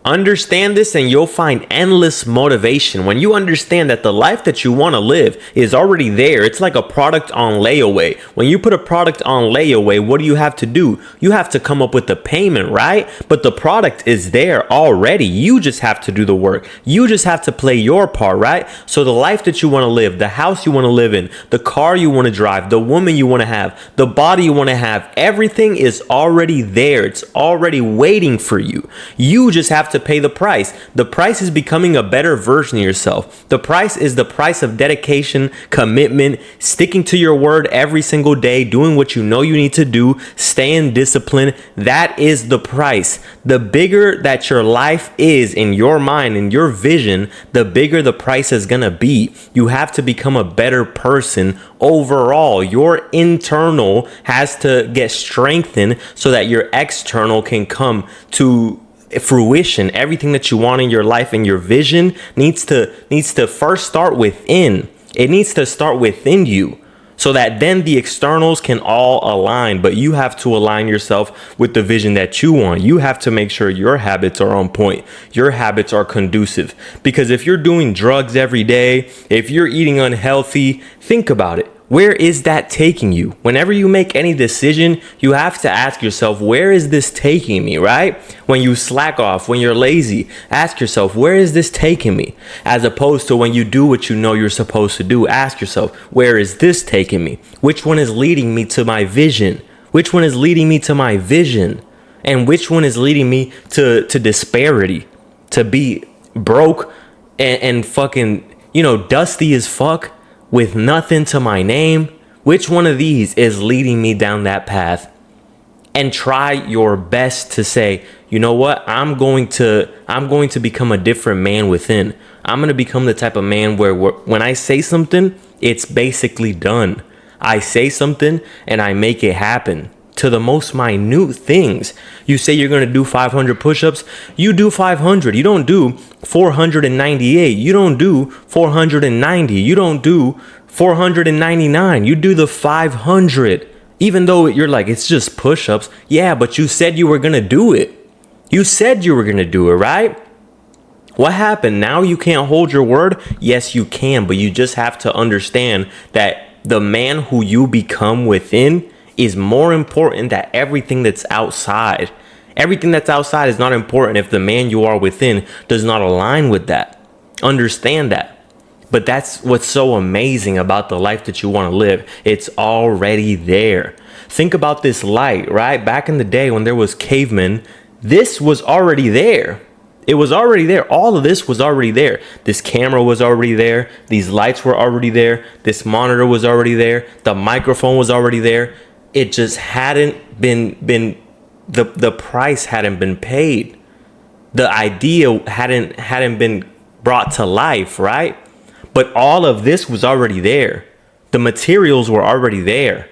Understand this and you'll find endless motivation. When you understand that the life that you want to live is already there, it's like a product on layaway. When you put a product on layaway, what do you have to do? You have to come up with the payment, right? But the product is there already. You just have to do the work. You just have to play your part, right? So the life that you want to live, the house you want to live in, the car you want to drive, the woman you want to have, the body you want to have, everything is already there. It's already waiting for you. You just have to pay the price. The price is becoming a better version of yourself. The price is the price of dedication, commitment, sticking to your word every single day, doing what you know you need to do, staying disciplined. That is the price. The bigger that your life is in your mind, in your vision, the bigger the price is going to be. You have to become a better person overall. Your internal has to get strengthened so that your external can come to fruition. Everything that you want in your life and your vision needs to first start within. It needs to start within you so that then the externals can all align. But you have to align yourself with the vision that you want. You have to make sure your habits are on point. Your habits are conducive. Because if you're doing drugs every day, if you're eating unhealthy, think about it. Where is that taking you? Whenever you make any decision, you have to ask yourself, where is this taking me, right? When you slack off, when you're lazy, ask yourself, where is this taking me? As opposed to when you do what you know you're supposed to do, ask yourself, where is this taking me? Which one is leading me to my vision? Which one is leading me to my vision? And which one is leading me to disparity? To be broke and fucking, dusty as fuck? With nothing to my name? Which one of these is leading me down that path? And try your best to say, you know what? I'm going to become a different man within. I'm going to become the type of man where when I say something, it's basically done. I say something and I make it happen to the most minute things. You say you're going to do 500 push-ups, you do 500. You don't do 498. You don't do 490. You don't do 499. You do the 500. Even though you're like, it's just push-ups. Yeah, but you said you were going to do it. You said you were going to do it, right? What happened? Now you can't hold your word? Yes, you can, but you just have to understand that the man who you become within is more important than everything that's outside. Everything that's outside is not important if the man you are within does not align with that. Understand that. But that's what's so amazing about the life that you want to live. It's already there. Think about this light, right? Back in the day when there was cavemen, this was already there. It was already there. All of this was already there. This camera was already there. These lights were already there. This monitor was already there. The microphone was already there. It just hadn't been the price hadn't been paid. The idea hadn't been brought to life, right? But all of this was already there. The materials were already there.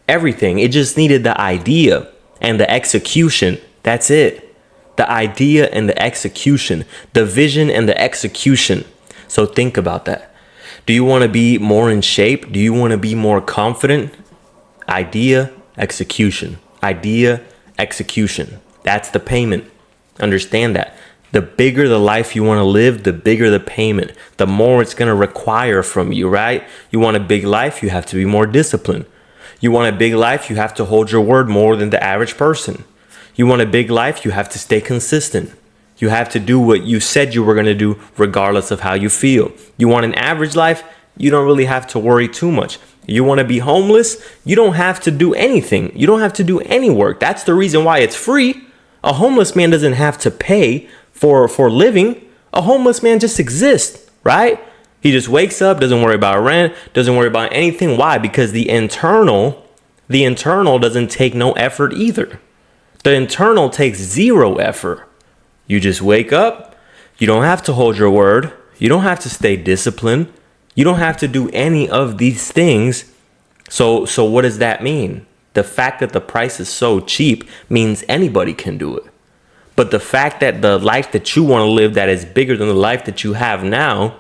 Everything. It just needed the idea and the execution. That's it. The idea and the execution. The vision and the execution. So think about that. Do you want to be more in shape? Do you want to be more confident? Idea, execution. Idea, execution. That's the payment. Understand that. The bigger the life you want to live, the bigger the payment. The more it's going to require from you, right? You want a big life, you have to be more disciplined. You want a big life, you have to hold your word more than the average person. You want a big life, you have to stay consistent. You have to do what you said you were going to do regardless of how you feel. You want an average life, you don't really have to worry too much. You want to be homeless? You don't have to do anything. You don't have to do any work. That's the reason why it's free. A homeless man doesn't have to pay for living. A homeless man just exists, right? He just wakes up, doesn't worry about rent, doesn't worry about anything. Why? Because the internal doesn't take no effort either. The internal takes zero effort. You just wake up. You don't have to hold your word. You don't have to stay disciplined. You don't have to do any of these things. So what does that mean? The fact that the price is so cheap means anybody can do it. But the fact that the life that you want to live that is bigger than the life that you have now,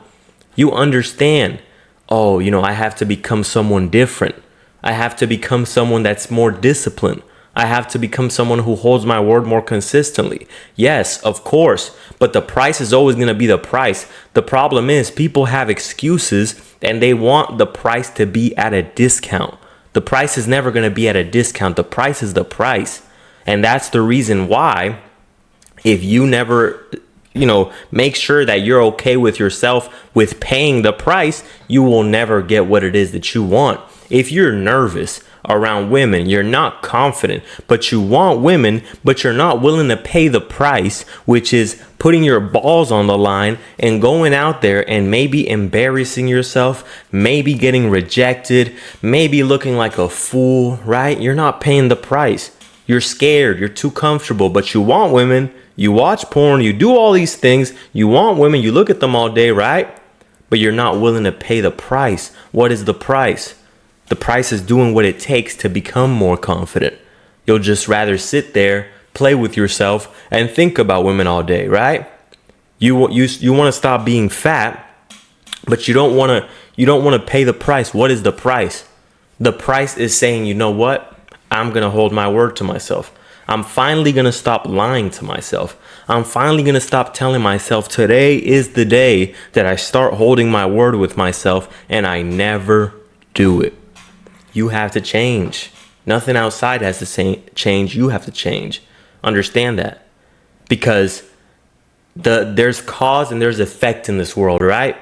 you understand, I have to become someone different. I have to become someone that's more disciplined. I have to become someone who holds my word more consistently. Yes, of course, but the price is always going to be the price. The problem is people have excuses and they want the price to be at a discount. The price is never going to be at a discount. The price is the price. And that's the reason why, if you never, make sure that you're okay with yourself with paying the price, you will never get what it is that you want. If you're nervous around women, you're not confident, but you want women, but you're not willing to pay the price, which is putting your balls on the line and going out there and maybe embarrassing yourself, maybe getting rejected, maybe looking like a fool, right? You're not paying the price. You're scared. You're too comfortable, but you want women. You watch porn. You do all these things. You want women. You look at them all day, right? But you're not willing to pay the price. What is the price? The price is doing what it takes to become more confident. You'll just rather sit there, play with yourself, and think about women all day, right? You want to stop being fat, but you don't want to pay the price. What is the price? The price is saying, you know what? I'm going to hold my word to myself. I'm finally going to stop lying to myself. I'm finally going to stop telling myself today is the day that I start holding my word with myself, and I never do it. You have to change. Nothing outside has to change. You have to change. Understand that. Because there's cause and there's effect in this world, right?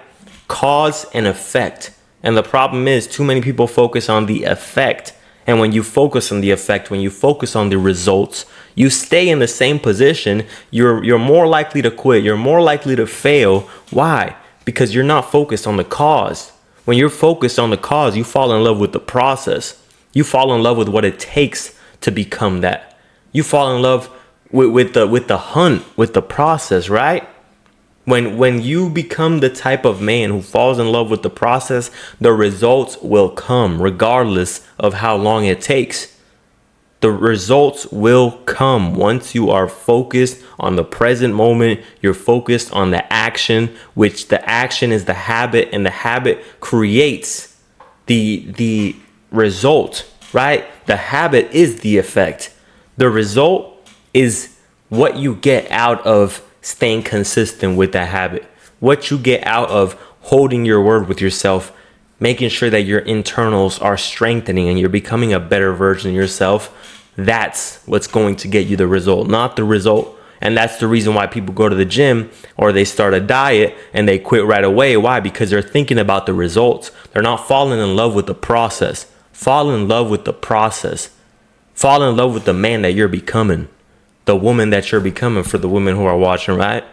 Cause and effect. And the problem is too many people focus on the effect. And when you focus on the effect, when you focus on the results, you stay in the same position. You're more likely to quit. You're more likely to fail. Why? Because you're not focused on the cause. When you're focused on the cause, you fall in love with the process. You fall in love with what it takes to become that. You fall in love with the hunt, with the process, right? When you become the type of man who falls in love with the process, the results will come regardless of how long it takes. The results will come once you are focused on the present moment. You're focused on the action, which the action is the habit, and the habit creates the result, right? The habit is the effect. The result is what you get out of staying consistent with that habit. What you get out of holding your word with yourself, making sure that your internals are strengthening and you're becoming a better version of yourself. That's what's going to get you the result, not the result. And that's the reason why people go to the gym or they start a diet and they quit right away. Why? Because they're thinking about the results. They're not falling in love with the process. Fall in love with the process. Fall in love with the man that you're becoming, the woman that you're becoming. For the women who are watching, right?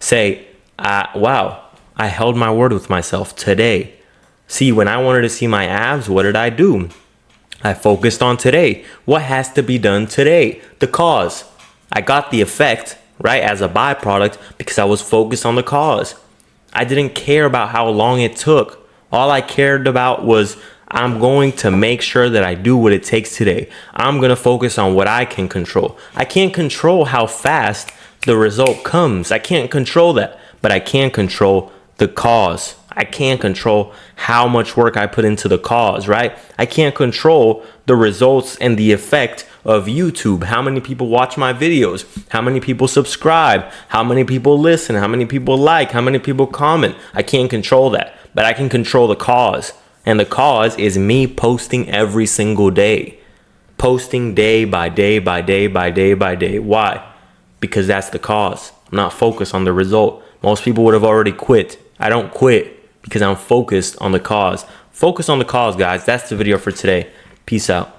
Say, wow, I held my word with myself today. See, when I wanted to see my abs, what did I do? I focused on today. What has to be done today? The cause. I got the effect, right, as a byproduct because I was focused on the cause. I didn't care about how long it took. All I cared about was I'm going to make sure that I do what it takes today. I'm going to focus on what I can control. I can't control how fast the result comes. I can't control that, but I can control the cause. I can't control how much work I put into the cause, right? I can't control the results and the effect of YouTube. How many people watch my videos? How many people subscribe? How many people listen? How many people like? How many people comment? I can't control that, but I can control the cause. And the cause is me posting every single day. Posting day by day by day by day by day. Why? Because that's the cause. I'm not focused on the result. Most people would have already quit. I don't quit because I'm focused on the cause. Focus on the cause, guys. That's the video for today. Peace out.